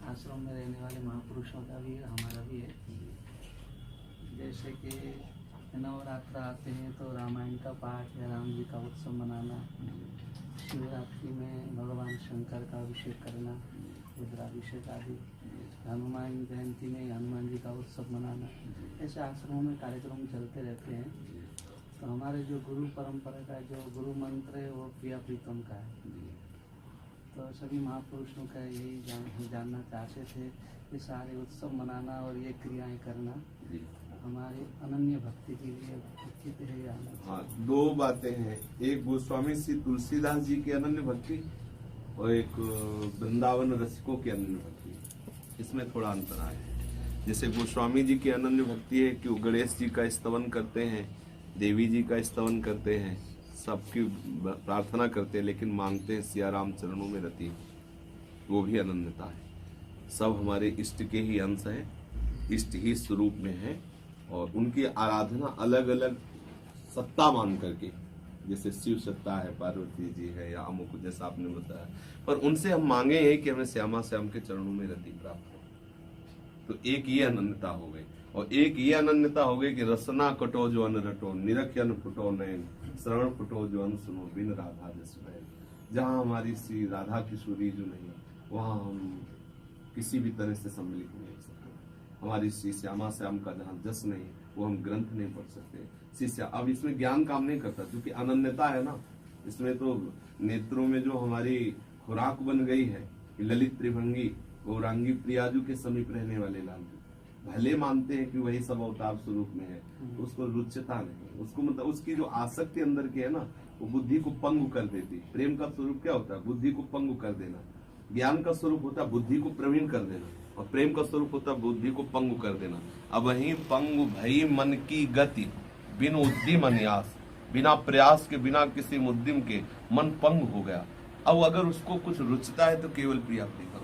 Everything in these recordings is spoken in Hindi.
आश्रम में रहने वाले महापुरुषों का भी हमारा भी है। जैसे कि नवरात्र आते हैं तो रामायण का पाठ या राम जी का उत्सव मनाना, शिवरात्रि में भगवान शंकर का अभिषेक करना, रुद्राभिषेक आदि, हनुमान जयंती में हनुमान जी का उत्सव मनाना, ऐसे आश्रमों में कार्यक्रम चलते रहते हैं। तो हमारे जो गुरु परंपरा का जो गुरु मंत्र है वो प्रिया प्रीतम का है। तो सभी महापुरुषों का यही जानना चाहते थे कि सारे उत्सव मनाना और ये क्रियाएं करना हमारे अनन्य भक्ति के लिए उचित है या नहीं? हाँ, दो बातें हैं, एक गोस्वामी श्री तुलसीदास जी की अनन्य भक्ति और एक वृंदावन रसिकों की अनन्य भक्ति, इसमें थोड़ा अंतर है। जैसे गोस्वामी जी की अनन्य भक्ति है कि वो गणेश जी का स्तवन करते हैं, देवी जी का स्तवन करते हैं, सबकी प्रार्थना करते हैं, लेकिन मांगते हैं सिया राम चरणों में रति, वो भी अनन्यता है। सब हमारे इष्ट के ही अंश है, इष्ट ही स्वरूप में है, और उनकी आराधना अलग अलग सत्ता मान करके, जैसे शिव सत्ता है, पार्वती जी है या अमुक, जैसा आपने बताया, पर उनसे हम मांगे हैं कि हमें श्यामा श्याम के चरणों में रति प्राप्त हो। तो एक ये अनन्यता हो गई, और एक ये अनन्यता हो गई कि रसना कटो जो अन्न रटो, निरख अन्न फुटो नयन, श्रवण फुटो जो अन्न सुनो, बिन राधा जस नयन। जहाँ हमारी श्री राधा किशोरी जो नहीं, वहाँ हम किसी भी तरह से सम्मिलित नहीं हो सकते। हमारी श्री श्यामा श्याम का जहाँ जस नहीं, वो हम ग्रंथ नहीं पढ़ सकते। श्री अब इसमें ज्ञान काम नहीं करता, क्योंकि अनन्यता है ना। इसमें तो नेत्रों में जो हमारी खुराक बन गई है, ललित त्रिभंगी गौरांगी प्रियाजू के समीप रहने वाले लाल, भले मानते हैं कि वही सब अवतार स्वरूप में है, उसको रुचता नहीं, उसको मतलब उसकी जो आसक्ति अंदर की है ना, वो बुद्धि को पंगु कर देती। प्रेम का स्वरूप क्या होता है? बुद्धि को पंगु कर देना। ज्ञान का स्वरूप होता है बुद्धि को प्रवीण कर देना, और प्रेम का स्वरूप होता है बुद्धि को पंगु कर देना। अब वही पंगु भई मन की गति, बिन उद्यम अन्यास, बिना प्रयास के, बिना किसी मुद्दिम के मन पंगु हो गया। अब अगर उसको कुछ रुचता है तो केवल प्रिया प्रिय करो।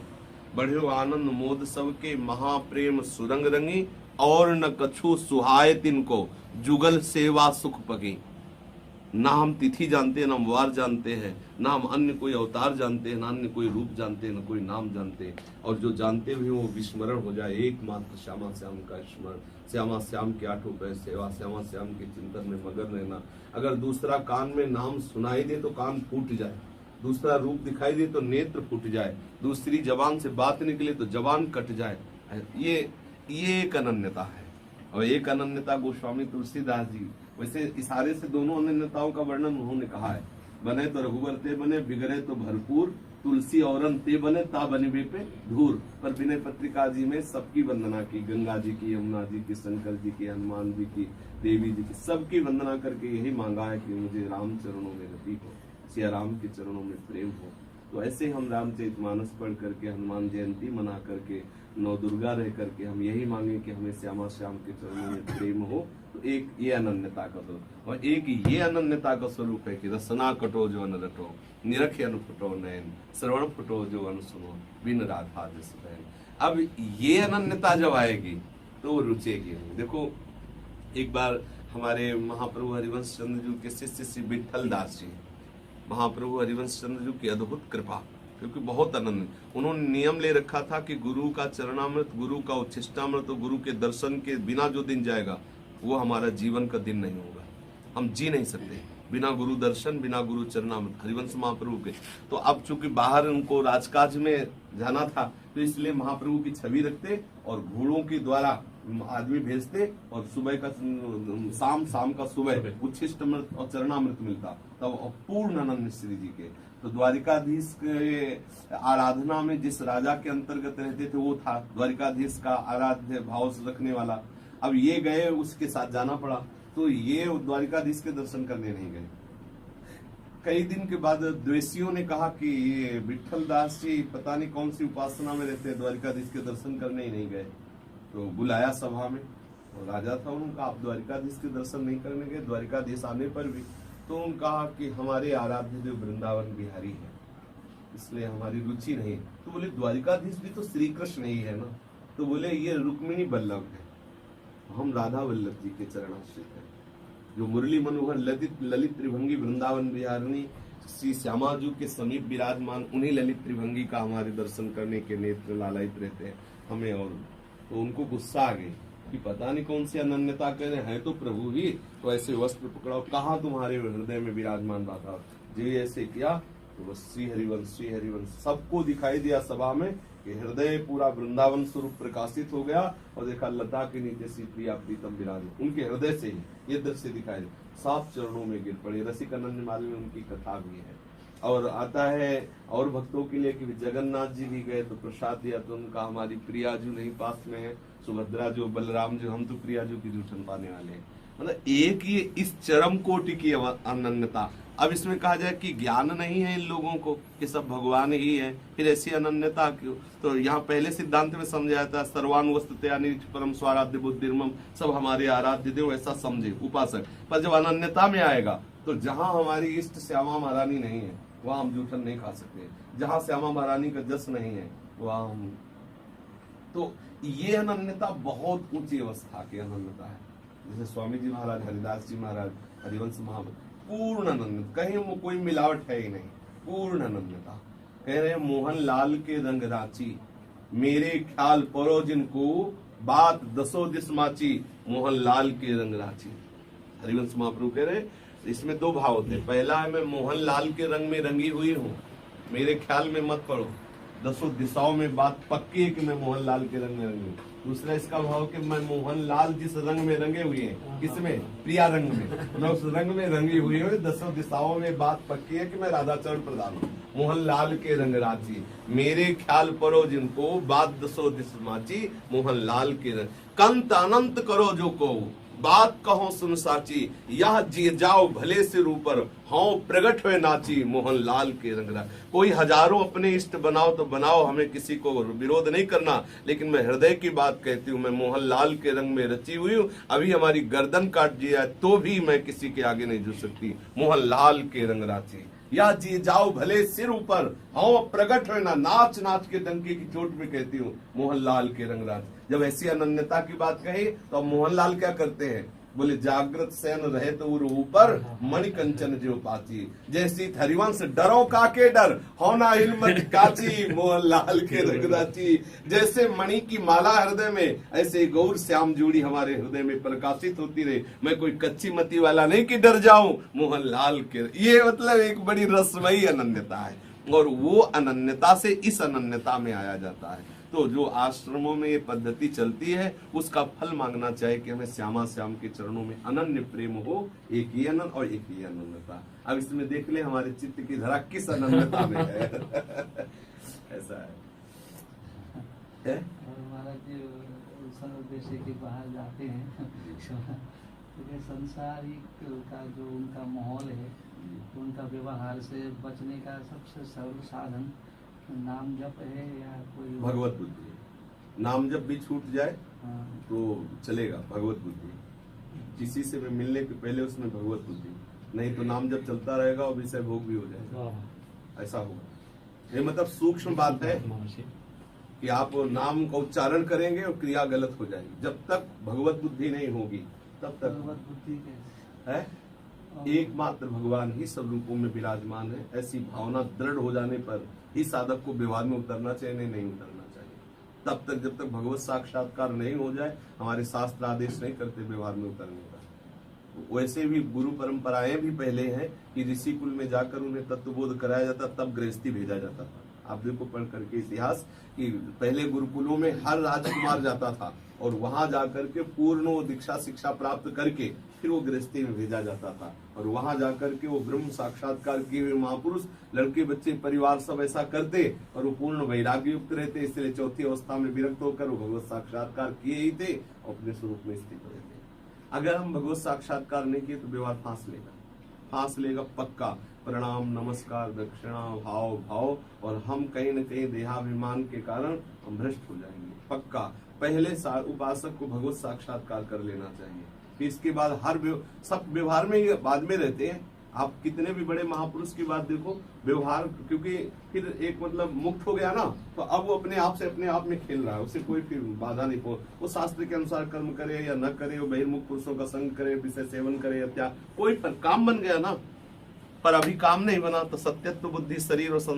बढ़ो आनंद मोद सबके, महाप्रेम सुरंग रंगी, और न कछु सुहाय तिनको, जुगल सेवा सुख पगी। ना हम तिथि जानते हैं, ना हम वार जानते हैं, ना हम अन्य कोई अवतार जानते हैं, ना अन्य कोई रूप जानते हैं, ना कोई नाम जानते हैं, और जो जानते हुए वो विस्मरण हो जाए। एकमात्र श्यामा श्याम का स्मरण, श्यामा श्याम के आठों पैर सेवा, श्यामा श्याम के चिंतन में मगन रहना। अगर दूसरा कान में नाम सुनाई दे तो कान फूट जाए, दूसरा रूप दिखाई दे तो नेत्र फूट जाए, दूसरी जबान से बात निकले तो जबान कट जाए। ये एक अनन्यता है। और एक अनन्यता गोस्वामी तुलसीदास जी, वैसे इशारे से दोनों अनन्यताओं का वर्णन उन्होंने कहा है। बने तो रघुवर ते बने, बिगड़े तो भरपूर, तुलसी औरन ते बने, ता बने पे धूर। पर विनय पत्रिका जी में सबकी वंदना की, गंगा जी की, यमुना जी की, शंकर जी की, हनुमान जी की, देवी जी की, सबकी वंदना करके यही मांगा है कि मुझे राम चरणों में रति हो, सिया राम के चरणों में प्रेम हो। तो ऐसे हम रामचरितमानस पढ़ करके, हनुमान जयंती मना करके, नौ दुर्गा रह करके हम यही मांगे कि हमें श्यामा श्याम के चरणों में प्रेम हो। तो एक ये अनन्यता का स्वरूप, और एक ये अनन्यता का स्वरूप है कि रसना कटो जो अन्न रटो, निरख अन्न फुटो नयन, श्रवण फुटो जो अन्न सुनो, बिन राधा जस नयन। अब ये अनन्यता जब आएगी तो वो रुचेगी नहीं। देखो, एक बार हमारे महाप्रभु हरिवंश चंद्र जी के शिष्य श्री विठल दास जी, महाप्रभु हरिवंश चंद्र जी की अद्भुत कृपा, क्योंकि बहुत अनन्य, उन्होंने नियम ले रखा था कि गुरु का चरणामृत, गुरु का उच्छिष्टामृत और गुरु के दर्शन के बिना जो दिन जाएगा वो हमारा जीवन का दिन नहीं होगा। हम जी नहीं सकते बिना गुरु दर्शन, बिना गुरु चरणामृत, हरिवंश महाप्रभु के। तो अब चूंकि बाहर उनको राजकाज में जाना था, तो इसलिए महाप्रभु की छवि रखते और घोड़ों के द्वारा आदमी भेजते, और सुबह का शाम का सुबह उच्छिष्टामृत और चरणामृत मिलता। तब पूर्ण अनन्य श्री जी के। तो द्वारिकाधीश के आराधना में जिस राजा के अंतर्गत रहते थे वो था द्वारिकाधीश का आराध्य भाव से रखने वाला। अब ये गए, उसके साथ जाना पड़ा, तो ये द्वारिकाधीश के दर्शन करने नहीं गए। कई दिन के बाद द्वेषियों ने कहा कि ये विठल दास जी पता नहीं कौन सी उपासना में रहते हैं, द्वारिकाधीश के दर्शन करने ही नहीं गए। तो बुलाया सभा में, और राजा था, उन्होंने कहा आप द्वारिकाधीश के दर्शन नहीं करने गए। द्वारिकाधीश आने पर भी तो उन्होंने कहा कि हमारे आराध्य जो वृंदावन बिहारी है, इसलिए हमारी रुचि नहीं। तो बोले द्वारिकाधीश भी तो श्री कृष्ण ही है ना। तो बोले ये रुक्मिणी बल्लभ है, हम राधा वल्लभ जी के चरणाश्रित हैं, जो मुरली मनोहर ललित त्रिभंगी वृंदावन बिहारिणी श्री श्यामाजू के समीप विराजमान उन्हीं ललित त्रिभंगी का हमारे दर्शन करने के नेत्र लालायित रहते हैं हमें। और तो उनको गुस्सा आ गई कि पता नहीं कौन सी अनन्यता कह रहे हैं, तो प्रभु ही तो ऐसे वस्त्र पकड़ाओ, कहाँ तुम्हारे हृदय में विराजमान था। जी ऐसे किया तो बस श्री हरिवंश सबको दिखाई दिया सभा में कि हृदय पूरा वृंदावन स्वरूप प्रकाशित हो गया। और देखा लता के नीचे श्री प्रिया प्रीतम विराज उनके हृदय से ही ये दृश्य दिखाई, सात चरणों में गिर पड़े। रसिक आनंद माल में उनकी कथा भी है। और आता है और भक्तों के लिए कि जगन्नाथ जी भी गए तो प्रसाद दिया, तो उनका हमारी प्रिया जो नहीं पास में है, सुभद्रा जो, बलराम जो, हम तो प्रिया जो की जूठन पाने वाले हैं। मतलब एक ये इस चरम कोटि की अनन्यता। अब इसमें कहा जाए कि ज्ञान नहीं है इन लोगों को कि सब भगवान ही है, फिर ऐसी अनन्यता क्यों? तो यहाँ पहले सिद्धांत में समझाया था सर्वानुवस्तया परम स्वाराध्य बुद्धिर्मम, सब हमारे आराध्य देव ऐसा समझे उपासक। पर जब अनन्यता में आएगा तो जहाँ हमारी इष्ट श्यामा महारानी नहीं है वहाँ हम जूठन नहीं खा सकते, जहाँ श्यामा महारानी का जस नहीं है वहाँ हम, तो ये अनन्यता बहुत ऊंची अवस्था की अनन्यता है। जैसे स्वामी जी महाराज, हरिदास जी महाराज, हरिवंश महाराज, पूर्ण अनन्यता, कहीं वो कोई मिलावट है ही नहीं, पूर्ण अनन्यता। कह रहे हैं मोहन लाल के रंग रांची, मेरे ख्याल परो जिनको बात दसो दिस माची, मोहन लाल के रंग रांची। हरिवंश महाप्रभु कह रहे इसमें दो भाव होते हैं। पहला है मैं मोहन लाल के रंग में रंगी हुई हूँ, मेरे ख्याल में मत पड़ो, दसों दिशाओं में बात पक्की है कि मैं मोहन लाल के रंग में रंगी हूँ। दूसरा इसका भाव कि मैं मोहन लाल जिस रंग में रंगे हुए हैं, किसमें? प्रिया रंग में, मैं उस रंग में रंगी हुई हूँ। दसों दिशाओं में बात पक्की है कि मैं राधाचरण प्रधान हूँ। मोहन लाल के रंग राची, मेरे ख्याल परो जिनको बात दसो दिस माची, मोहन लाल के रंग। कंत अनंत करो जो को बात कहो सुन साची, यह जी जाओ भले सिर ऊपर, हाँ प्रगट हुए नाची, मोहन लाल के रंग राची। कोई हजारों अपने इष्ट बनाओ तो बनाओ, हमें किसी को विरोध नहीं करना, लेकिन मैं हृदय की बात कहती हूँ, मैं मोहन लाल के रंग में रची हुई हूँ। अभी हमारी गर्दन काट दिया तो भी मैं किसी के आगे नहीं झुक सकती, मोहन लाल के रंग राची। या जी जाओ भले सिर ऊपर, हाँ प्रगट हुए ना, नाच नाच के डंके की चोट में कहती हूँ, मोहन लाल के रंग राची। जब ऐसी अनन्यता की बात कही तो अब मोहन लाल क्या करते हैं? बोले जागृत सैन रहे तो ऊपर, मणि कंचन जो पाची, जैसी हरिवंश डरो काके डर, होना हिलमत काची, मोहन लाल के रंग राची। जैसे मणि की माला हृदय में, ऐसे गौर श्याम जोड़ी हमारे हृदय में प्रकाशित होती रहे। मैं कोई कच्ची मती वाला नहीं कि डर जाऊं, मोहन लाल के। ये मतलब एक बड़ी रसमयी अनन्यता है, और वो अनन्यता से इस अनन्यता में आया जाता है। तो जो आश्रमों में ये पद्धति चलती है उसका फल मांगना चाहिए कि हमें श्यामा श्याम के चरणों में अनन्य प्रेम हो, एक ही अनन्य और एक ही अनन्यता। अब इसमें देख ले हमारे चित्त की धरा किस अनन्यता में है। ऐसा है। और हमारा जो जैसे कि बाहर जाते हैं तो संसारिक का जो उनका माहौल है, उनका व्यवहार से बचने का सबसे सरल साधन नाम जप है या कोई भगवत बुद्धि। नाम जप भी छूट जाए तो चलेगा, भगवत बुद्धि। किसी से भी मिलने के पहले उसमें भगवत बुद्धि, नहीं तो नाम जप चलता रहेगा और विषय भोग भी हो जाएगा, ऐसा होगा। ये मतलब सूक्ष्म बात है कि आप नाम का उच्चारण करेंगे और क्रिया गलत हो जाएगी। जब तक भगवत बुद्धि नहीं होगी तब तक भगवत बुद्धि है। एकमात्र भगवान ही सब रूपों में विराजमान है। ऐसी भावना दृढ़ हो जाने पर ही साधक को व्यवहार में उतरना चाहिए, नहीं उतरना चाहिए। तब तक जब तक भगवत साक्षात्कार नहीं हो जाए, हमारे शास्त्र आदेश नहीं करते व्यवहार में उतरने का। तो वैसे भी गुरु परंपराएं भी पहले हैं कि ऋषि कुल में जाकर उन्हें तत्वबोध कराया जाता, तब गृहस्थी भेजा जाता था। आप देखो पढ़ करके इतिहास कि पहले गुरुकुलों में हर राजकुमार जाता था और वहां जाकर के पूर्ण दीक्षा शिक्षा प्राप्त करके फिर वो गृहस्थी में भेजा जाता था। और वहां जाकर के वो ब्रह्म साक्षात्कार किए हुए महापुरुष, लड़के बच्चे परिवार सब ऐसा करते और वो पूर्ण वैराग्य युक्त रहते। इसलिए चौथी अवस्था में विरक्त होकर वो भगवत साक्षात्कार किए ही थे और अपने स्वरूप में स्थित हुए थे। अगर हम भगवत साक्षात्कार नहीं किए तो व्यवहार फांस लेगा पक्का। प्रणाम नमस्कार दक्षिणा भाव भाव, और हम कहीं न कहीं देहाभिमान के कारण हम भ्रष्ट हो जाएंगे पक्का। पहले उपासक को भगवत साक्षात्कार कर लेना चाहिए, फिर इसके बाद हर सब व्यवहार में बाद में रहते हैं। आप कितने भी बड़े महापुरुष की बात देखो, व्यवहार, क्योंकि फिर एक मतलब मुक्त हो गया ना, तो अब वो अपने आप में खेल रहा है, उसे कोई फिर बाधा नहीं पहुंच। वो शास्त्र के अनुसार कर्म करे या न करे, वो बहिर्मुख पुरुषों का संग करे, विषय सेवन करे या त्याग, कोई काम बन गया ना। पर अभी काम नहीं बना, तो सत्यत्व बुद्धि शरीर और